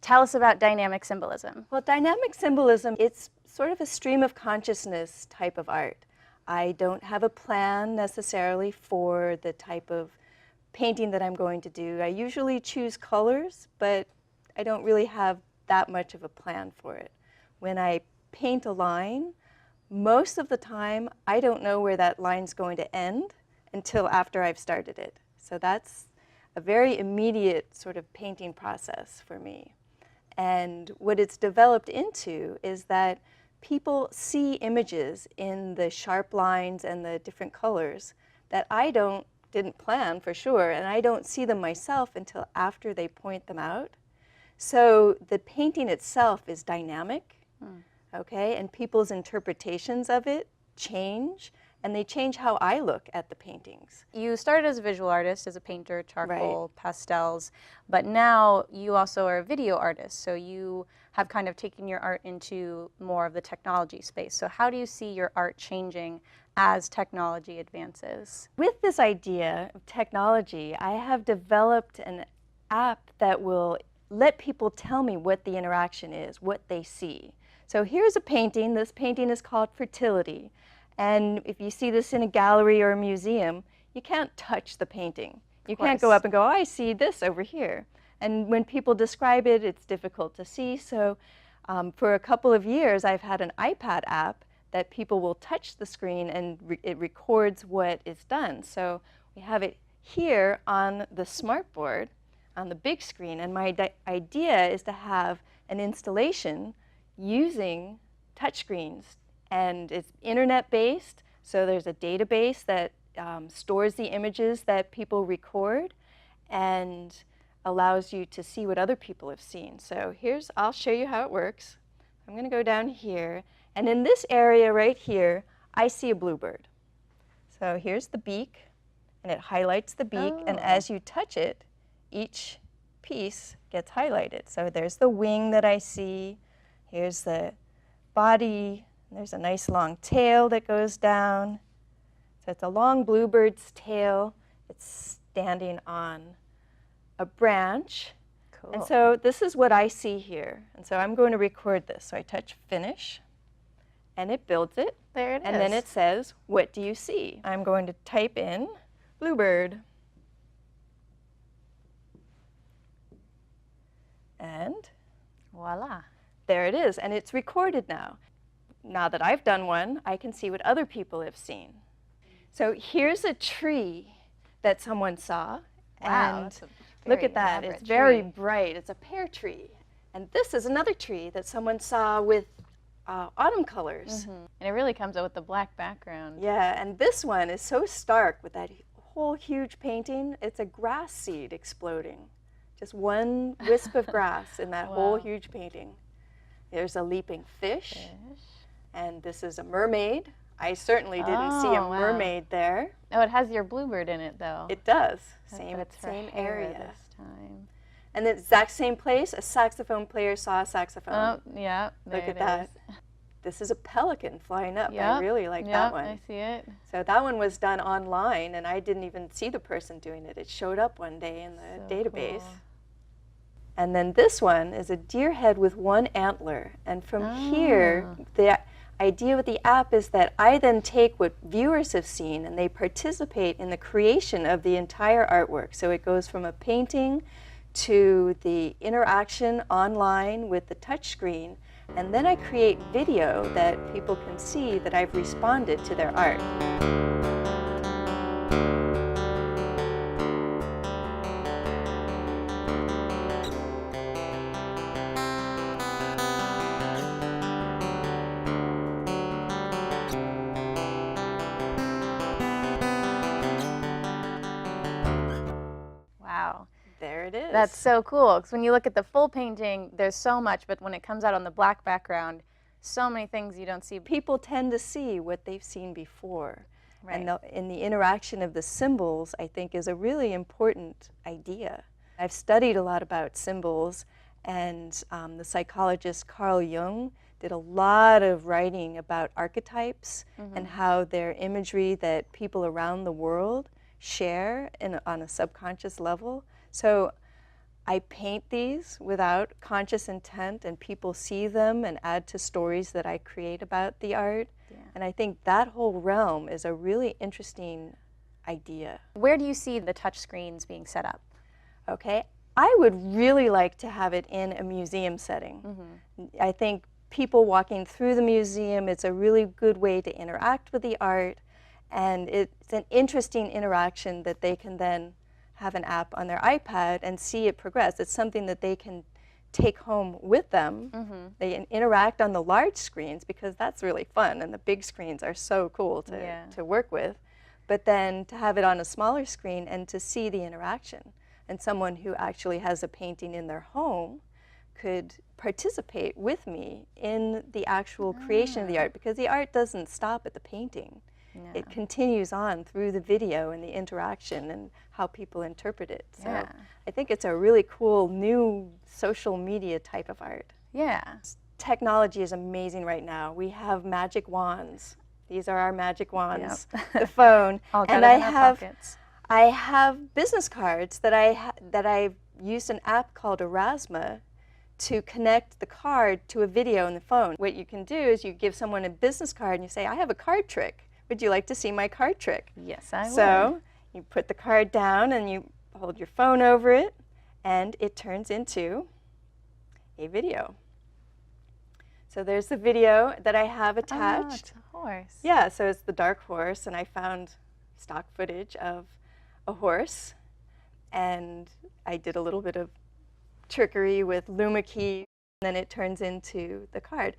Tell us about dynamic symbolism. Well, dynamic symbolism, it's sort of a stream of consciousness type of art. I don't have a plan necessarily for the type of painting that I'm going to do. I usually choose colors, but I don't really have that much of a plan for it. When I paint a line, most of the time I don't know where that line's going to end until after I've started it. So that's a very immediate sort of painting process for me. And what it's developed into is that people see images in the sharp lines and the different colors that I didn't plan for sure, and I don't see them myself until after they point them out. So the painting itself is dynamic, okay, and people's interpretations of it change, and they change how I look at the paintings. You started as a visual artist, as a painter, charcoal, pastels, but now you also are a video artist, so you have kind of taken your art into more of the technology space. So how do you see your art changing as technology advances? With this idea of technology, I have developed an app that will let people tell me what the interaction is, what they see. So here's a painting. This painting is called Fertility. And if you see this in a gallery or a museum, you can't touch the painting. You can't go up and go, oh, I see this over here. And when people describe it, it's difficult to see. So for a couple of years, I've had an iPad app that people will touch the screen and it records what is done. So we have it here on the smartboard, on the big screen. And my idea is to have an installation using touchscreens. And it's internet-based, so there's a database that stores the images that people record and allows you to see what other people have seen. So I'll show you how it works. I'm going to go down here, and in this area right here, I see a bluebird. So here's the beak, and it highlights the beak, and as you touch it, each piece gets highlighted. So there's the wing that I see, here's the body. There's a nice long tail that goes down. So it's a long bluebird's tail. It's standing on a branch. Cool. And so this is what I see here. And so I'm going to record this. So I touch finish, and it builds it. There it is. And then it says, what do you see? I'm going to type in bluebird. And voila. There it is. And it's recorded now. Now that I've done one, I can see what other people have seen. So here's a tree that someone saw. Wow, and look at that. It's very bright. It's a pear tree. And this is another tree that someone saw with autumn colors. And it really comes out with the black background. Yeah, and this one is so stark with that whole huge painting. It's a grass seed exploding. Just one wisp of grass in that whole huge painting. There's a leaping fish. And this is a mermaid. I certainly didn't see a mermaid there. Oh, it has your bluebird in it, though. It does. That's same area. This time. And the exact same place, a saxophone player saw a saxophone. Oh, yeah. Look at that. This is a pelican flying up. Yep. I really like that one. I see it. So that one was done online, and I didn't even see the person doing it. It showed up one day in the database. Cool. And then this one is a deer head with one antler. And from here, the idea with the app is that I then take what viewers have seen and they participate in the creation of the entire artwork. So it goes from a painting to the interaction online with the touchscreen, and then I create video that people can see that I've responded to their art. There it is. That's so cool, because when you look at the full painting, there's so much, but when it comes out on the black background, so many things you don't see. People tend to see what they've seen before. Right. And the interaction of the symbols, I think, is a really important idea. I've studied a lot about symbols, and the psychologist Carl Jung did a lot of writing about archetypes and how they're imagery that people around the world share on a subconscious level. So I paint these without conscious intent, and people see them and add to stories that I create about the art. Yeah. And I think that whole realm is a really interesting idea. Where do you see the touch screens being set up? Okay, I would really like to have it in a museum setting. I think people walking through the museum, it's a really good way to interact with the art, and it's an interesting interaction that they can then have an app on their iPad and see it progress. It's something that they can take home with them. They interact on the large screens because that's really fun, and the big screens are so cool to work with. But then to have it on a smaller screen and to see the interaction. And someone who actually has a painting in their home could participate with me in the actual creation of the art, because the art doesn't stop at the painting. No. It continues on through the video and the interaction and how people interpret it. So I think it's a really cool new social media type of art. Yeah. Technology is amazing right now. We have magic wands. These are our magic wands, Yep. the phone. All and got it in our pockets. I have business cards that I've used an app called Erasma to connect the card to a video in the phone. What you can do is you give someone a business card and you say, I have a card trick. Would you like to see my card trick? Yes, I would. So you put the card down and you hold your phone over it, and it turns into a video. So there's the video that I have attached. Oh, it's a horse. Yeah, so it's the dark horse, and I found stock footage of a horse, and I did a little bit of trickery with Luma key, and then it turns into the card.